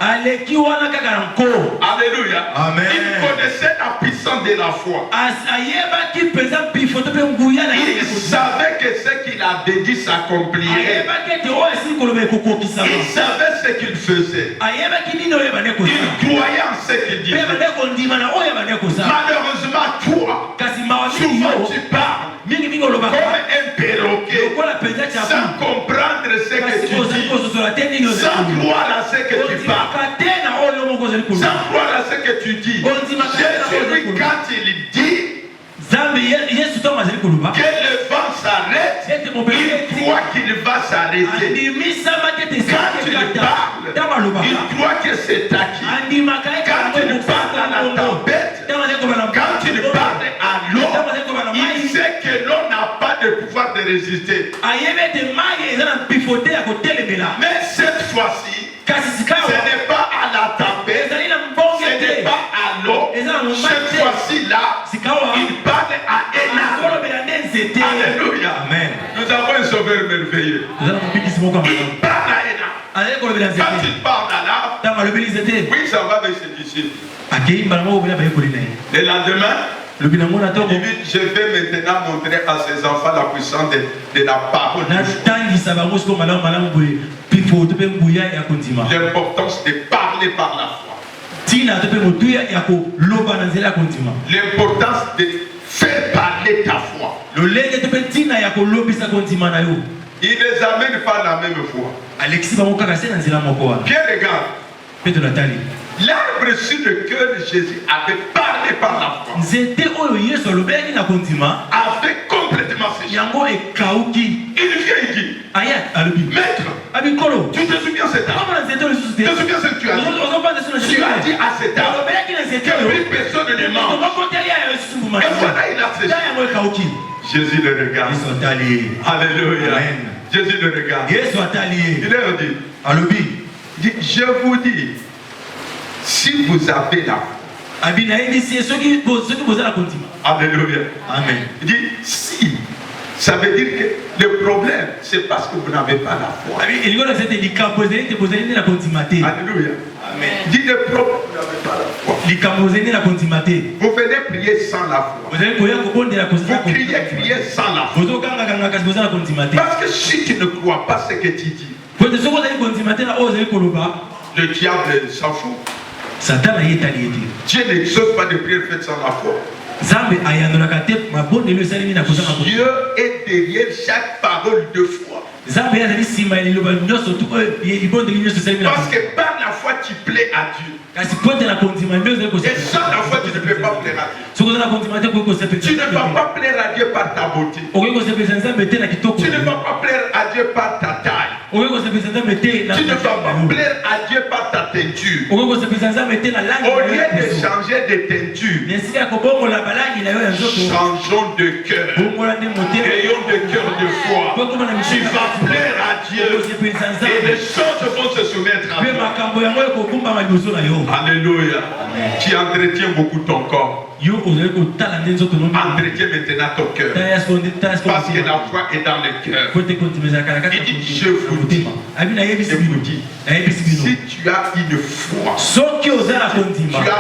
Alléluia. Amen. Il connaissait la puissance de la foi. Il savait que ce qu'il avait dit s'accomplirait. Il savait ce qu'il faisait. Il croyait en ce qu'il disait. Malheureusement, toi, souvent tu parles comme un perroquet sans comprendre ce que tu dis, sans croire à ce que tu parles, sans croire à ce que tu dis. Jésus, lui, quand il dit que le vent s'arrête, il croit qu'il va s'arrêter. Quand tu parles, il croit que c'est acquis. Quand tu parles à la tempête, quand tu parles à l'eau, il sait que l'eau n'a pas de pouvoir de résister. Mais cette fois-ci, ce n'est pas à la tempête, ce n'est pas à l'eau. Cette fois-ci-là, il parle à Ena. Alléluia. Amen. Nous avons un sauveur merveilleux. Il parle à Ena. Quand il parle à l'arbre, oui, ça va avec ses disciples. Le lendemain, il dit, je vais maintenant montrer à ses enfants la puissance de la parole. L'importance de parler par la foi. L'importance de faire parler ta foi. Il les amène par la même foi. Bien regarde. L'arbre sur lequel Jésus avait parlé par la foi avait complètement séché. Il vient et dit, Maître, tu te souviens de cet arbre? Tu te souviens de ce que tu as dit? Tu as dit à cet arbre que plus personne ne mange. Et voilà, il a séché. Jésus le regarde. Alléluia. Jésus le regarde. Il leur dit, je vous dis, si vous avez la foi. Alléluia. Amen. Il dit si. Ça veut dire que le problème, c'est parce que vous n'avez pas la foi. Alléluia. Amen. Il dit le problème, vous n'avez pas la foi. Vous venez prier sans la foi. Vous criez sans la foi. Parce que si tu ne crois pas ce que tu dis, le diable s'en fout. Dieu n'exauce pas de prière faite sans la foi. Dieu est derrière chaque parole de foi. Parce que par la foi tu plais à Dieu. Et sans la foi tu ne peux pas plaire à Dieu. Tu ne vas pas plaire à Dieu par ta beauté. Tu ne vas pas plaire à Dieu par ta taille. Tu ne vas pas plaire à Dieu par ta teinture. Au lieu de changer de teinture, changeons de cœur. Ayons de cœur de foi. Tu vas plaire à Dieu. Et les choses vont se soumettre à toi. Alléluia. Tu entretiens beaucoup ton corps. Entretiens maintenant ton cœur. Parce que la foi est dans le cœur. Il dit, je vous dis, si tu as une foi, tu as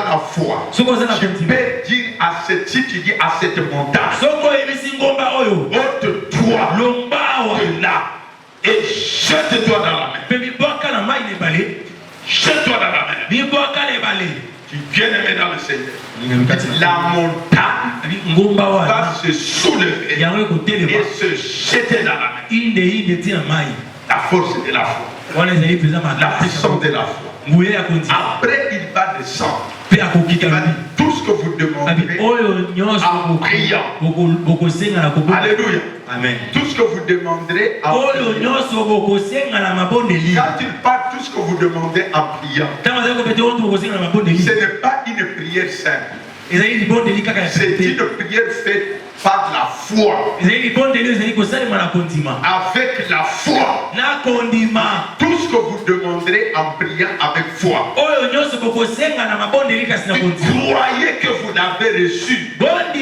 la foi, tu peux dire à cette, si tu dis à cette montagne, ôte-toi de là et jette-toi dans la mer. Jette-toi dans la mer. Tu viens aimer dans le Seigneur. La montagne va se soulever et se jeter dans la mer. La force de la foi. La puissance de la foi. Après, il va descendre. Il va dire tout ce que vous demanderez en priant. Alléluia. Amen. Tout ce que vous demanderez en priant. Quand il parle tout ce que vous demandez en priant, ce n'est pas une prière simple. C'est une prière faite par la foi. Avec la foi. Tout ce que vous demanderez en priant avec foi. Croyez que vous l'avez reçu. Même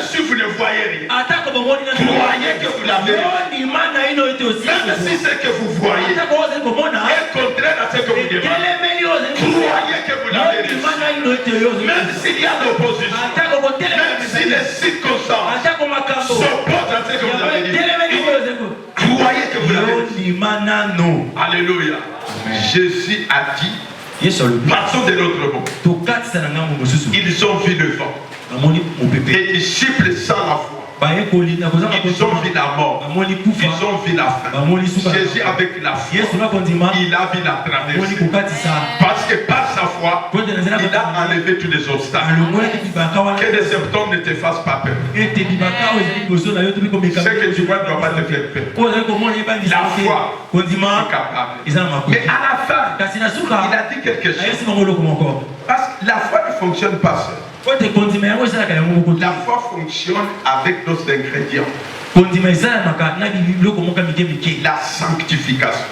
si vous ne voyez rien. Croyez que vous l'avez reçu. Même si ce que vous voyez est contraire à ce que vous demandez. Croyez que vous l'avez reçu. Même s'il y a l'opposition. Même si les circonstances s'opposent à ce que vous avez dit, croyez que vous l'avez dit. Alléluia. Jésus a dit, passons de l'autre monde. Ils ont vu le vent. Les disciples sans la foi. Ils ont vu la mort. Ils ont vu la fin. Jésus avec la foi, il a vu la traversée. Parce que par sa foi, il a enlevé tous les obstacles. Que les symptômes ne te fassent pas peur. Ce que tu vois ne doit pas te faire peur. La foi est capable. Mais à la fin, il a dit quelque chose. Parce que la foi ne fonctionne pas seule. La foi fonctionne avec d'autres ingrédients. La sanctification.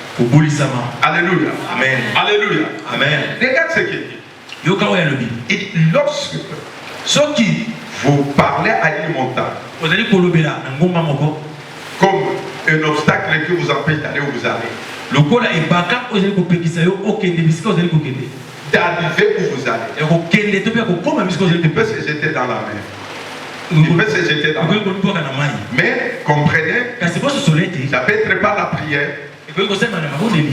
Alléluia. Amen. Alléluia. Amen. Regarde ce qu'il dit. Il dit, lorsque vous parlez à une montagne, comme un obstacle qui vous empêche d'aller où vous allez, d'arriver où vous allez, il peut se jeter dans la mer. Il peut se jeter dans la mer. Mais comprenez, ça peut être par la prière,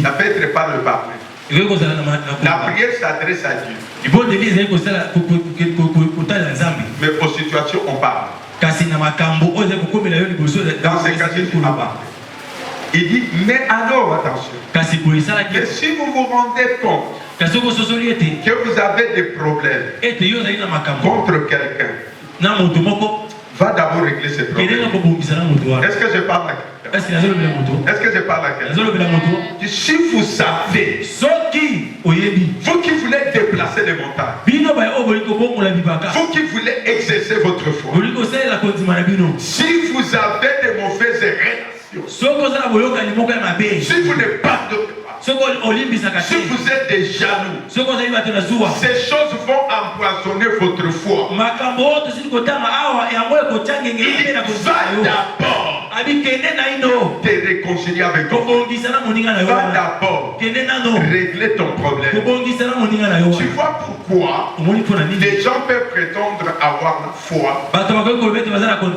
ça peut être par le baptême. La prière s'adresse à Dieu. Mais aux situations, on parle. Dans ces cas, Jésus a parlé. Il dit, mais alors, attention, que si vous vous rendez compte que vous avez des problèmes contre quelqu'un, va d'abord régler ces problèmes. Est-ce que je parle à quelqu'un? Est-ce que je parle à quelqu'un? Si vous savez, vous qui voulez déplacer les montagnes, vous qui voulez exercer votre foi, si vous avez des mauvaises relations, si vous ne pardonnez pas, si vous êtes des jaloux, ces choses vont empoisonner votre foi. Il va d'abord te réconcilier avec toi. Va d'abord régler ton problème. Tu vois pourquoi les gens peuvent prétendre avoir la foi,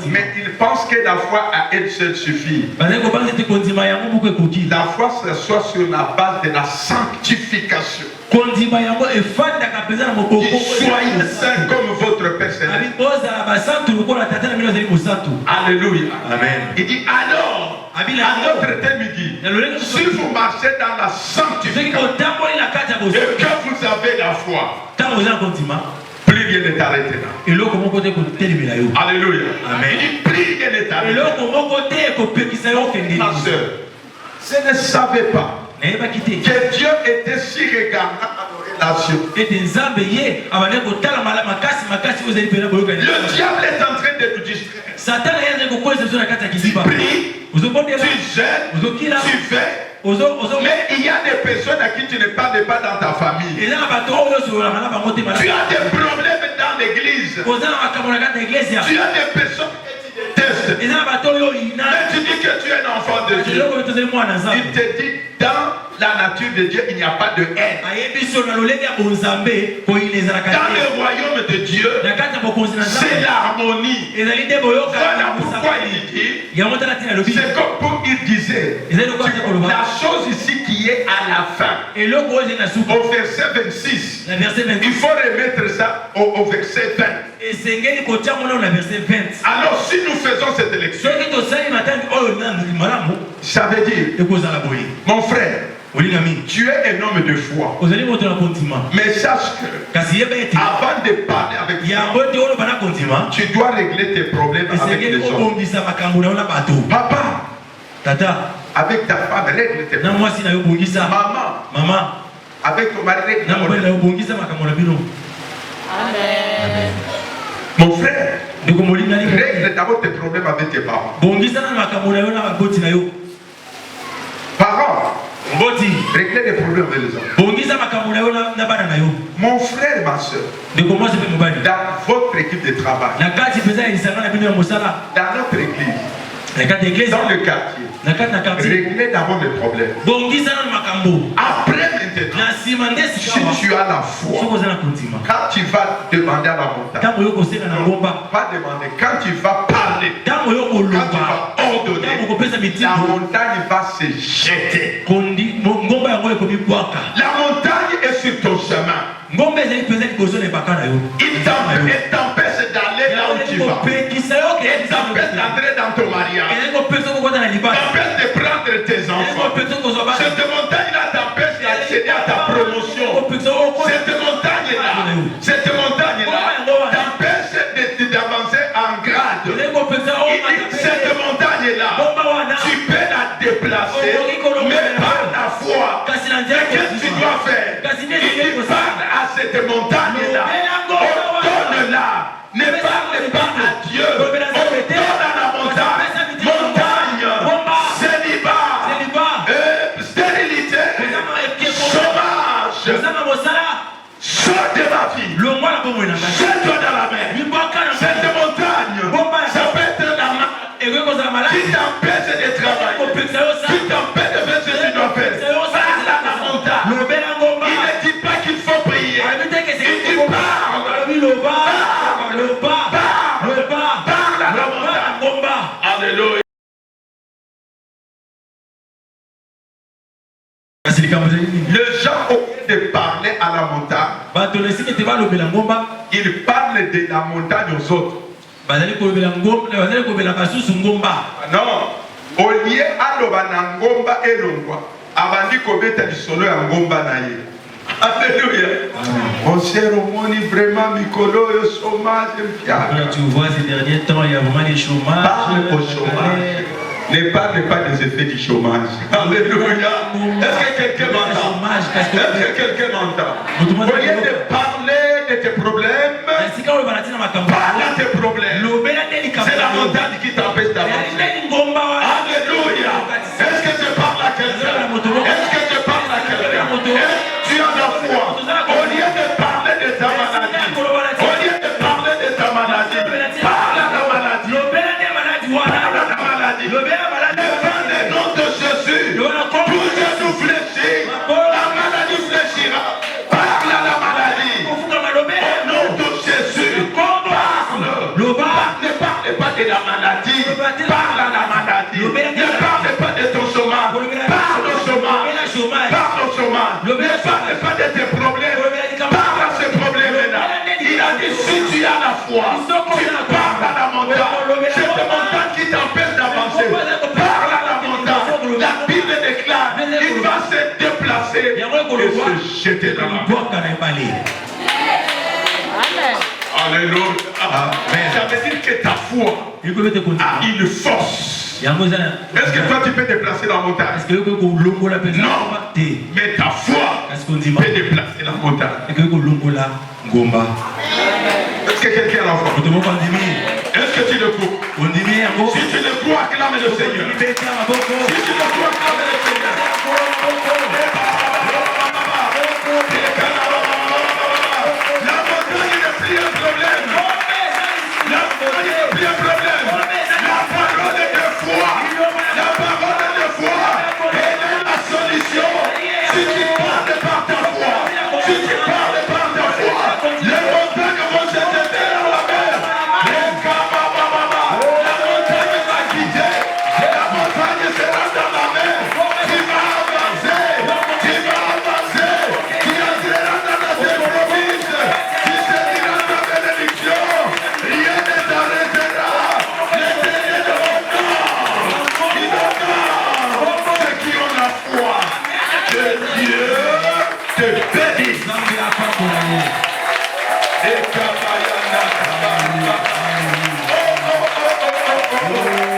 mais ils pensent que la foi à elle seule suffit. La foi s'assoit sur la base de la sanctification. Soyez saints comme votre Père céleste. Alléluia. Amen. Il dit alors, à notre terme, il dit, si vous marchez dans la sanctification et que vous avez la foi, plus rien n'est arrêté là. Alléluia. Amen. Il dit plus rien n'est arrêté. Ma soeur, je ne savais pas que Dieu était si regardant à nos relations. Le diable est en train de nous distraire. Tu pries, tu jeûnes, tu fais. Mais il y a des personnes à qui tu ne parles pas dans ta famille. Tu as des problèmes dans l'église. Tu as des personnes qui te détestent. Mais tu dis que tu es un enfant de Dieu. Il te dit dans la nature de Dieu, il n'y a pas de haine. Dans le royaume de Dieu, c'est l'harmonie. Voilà pourquoi il dit, c'est comme pour il disait, la chose ici qui est à la fin, au verset 26, il faut remettre ça au verset 20. Alors si nous faisons cette élection, ça veut dire, mon frère, tu es un homme de foi. Mais sache que avant de parler avec toi, tu dois régler tes problèmes avec les hommes. Papa, Tata, avec ta femme, règle tes problèmes. Maman, avec ton mari, règle tes problèmes. Amen. Mon frère, règle d'abord tes problèmes avec tes parents. Parents, réglez les problèmes avec les hommes. Mon frère, ma soeur, dans votre équipe de travail, dans notre église, dans le quartier, réglez d'abord les problèmes. Après maintenant, si tu as la foi, quand tu vas demander à la montagne, pas demander, quand tu vas parler, quand tu vas ordonner, la montagne va se jeter. La montagne est sur ton chemin. Il t'empêche d'aller là où tu vas. Et t'empêche d'entrer dans ton mariage. T'empêche de prendre tes enfants. Cette montagne-là t'empêche d'accéder à ta promotion. Cette montagne-là t'empêche d'avancer en grade. Cette montagne-là, tu peux la déplacer, mais par la foi. Qu'est-ce que tu dois faire? Il parle à cette montagne-là. Ordonne-la. Ne parle pas à Dieu. Ordonne à la montagne. Célibat. Stérilité. Chômage. Sors de ma vie. Jette-toi dans la mer. Cette montagne, ça peut être la main qui t'empêche de travailler, qui t'empêche de faire ce que tu dois faire. Parle à la montagne. Il ne dit pas qu'il faut prier. Il dit parle à la montagne. Alléluia. Les gens, au lieu de parler à la montagne, ils parlent de la montagne aux autres. Non, au lieu aloba na ngomba elongwa, abandi kobeta lisolo ya ngomba na ye. Alléluia. Mon cher omoni vraiment mikolo yo chômage mpia. Tu vois ces derniers temps, il y a vraiment des chômages. Parle au chômage. Ne parle pas des effets du chômage. Alléluia. Est-ce que quelqu'un m'entend? Est-ce que quelqu'un m'entend? Au lieu de parler de tes problèmes, parle à tes problèmes. C'est la montagne qui t'empêche d'avancer. Alléluia. Est-ce que tu parles à quelqu'un? Est-ce que tu parles à quelqu'un? Tu as la foi. Au lieu de parler de ta maladie, au lieu de parler de ta maladie, parle à la maladie. Parle à la maladie. Devant le nom de Jésus, tout genou fléchit, la maladie fléchira. Parle à la maladie. Au nom de Jésus, parle. Ne parle pas de la maladie. Parle à la maladie. Ne parle pas de ton chômage. Parle au chômage. Parle au chômage. Ne parle pas de tes problèmes. Parle à ces problèmes-là. Il a dit si tu as la foi, tu parles à la montagne. C'est la montagne qui t'empêche d'avancer. Parle à la montagne. La Bible déclare, il va se déplacer et se jeter dans la mer. Alléluia. Ça veut dire que ta foi a une force. Est-ce que toi tu peux déplacer la montagne? Non. Mais ta foi peut déplacer la montagne. Est-ce que quelqu'un l'a foi? Est-ce que tu le crois? Si tu le crois, acclame le Seigneur. Si tu le crois, acclame le Seigneur. La montagne n'est plus un problème. La montagne n'est plus un problème. La parole de foi. La parole de foi. Elle est la solution. Si tu parles par ta foi, si tu parles par ta foi, les montagnes vont se jeter dans la mer. La montagne va quitter. La montagne sera dans la mer. Tu vas avancer. Tu vas avancer. Tu entreras dans la promise. Tu serviras ta bénédiction. Rien ne t'arrêtera. L'éternel honore. Il honore ceux qui ont la foi. Que Dieu te bénisse. Et Kabayana Kabana. Oh, oh, oh, oh, oh, oh.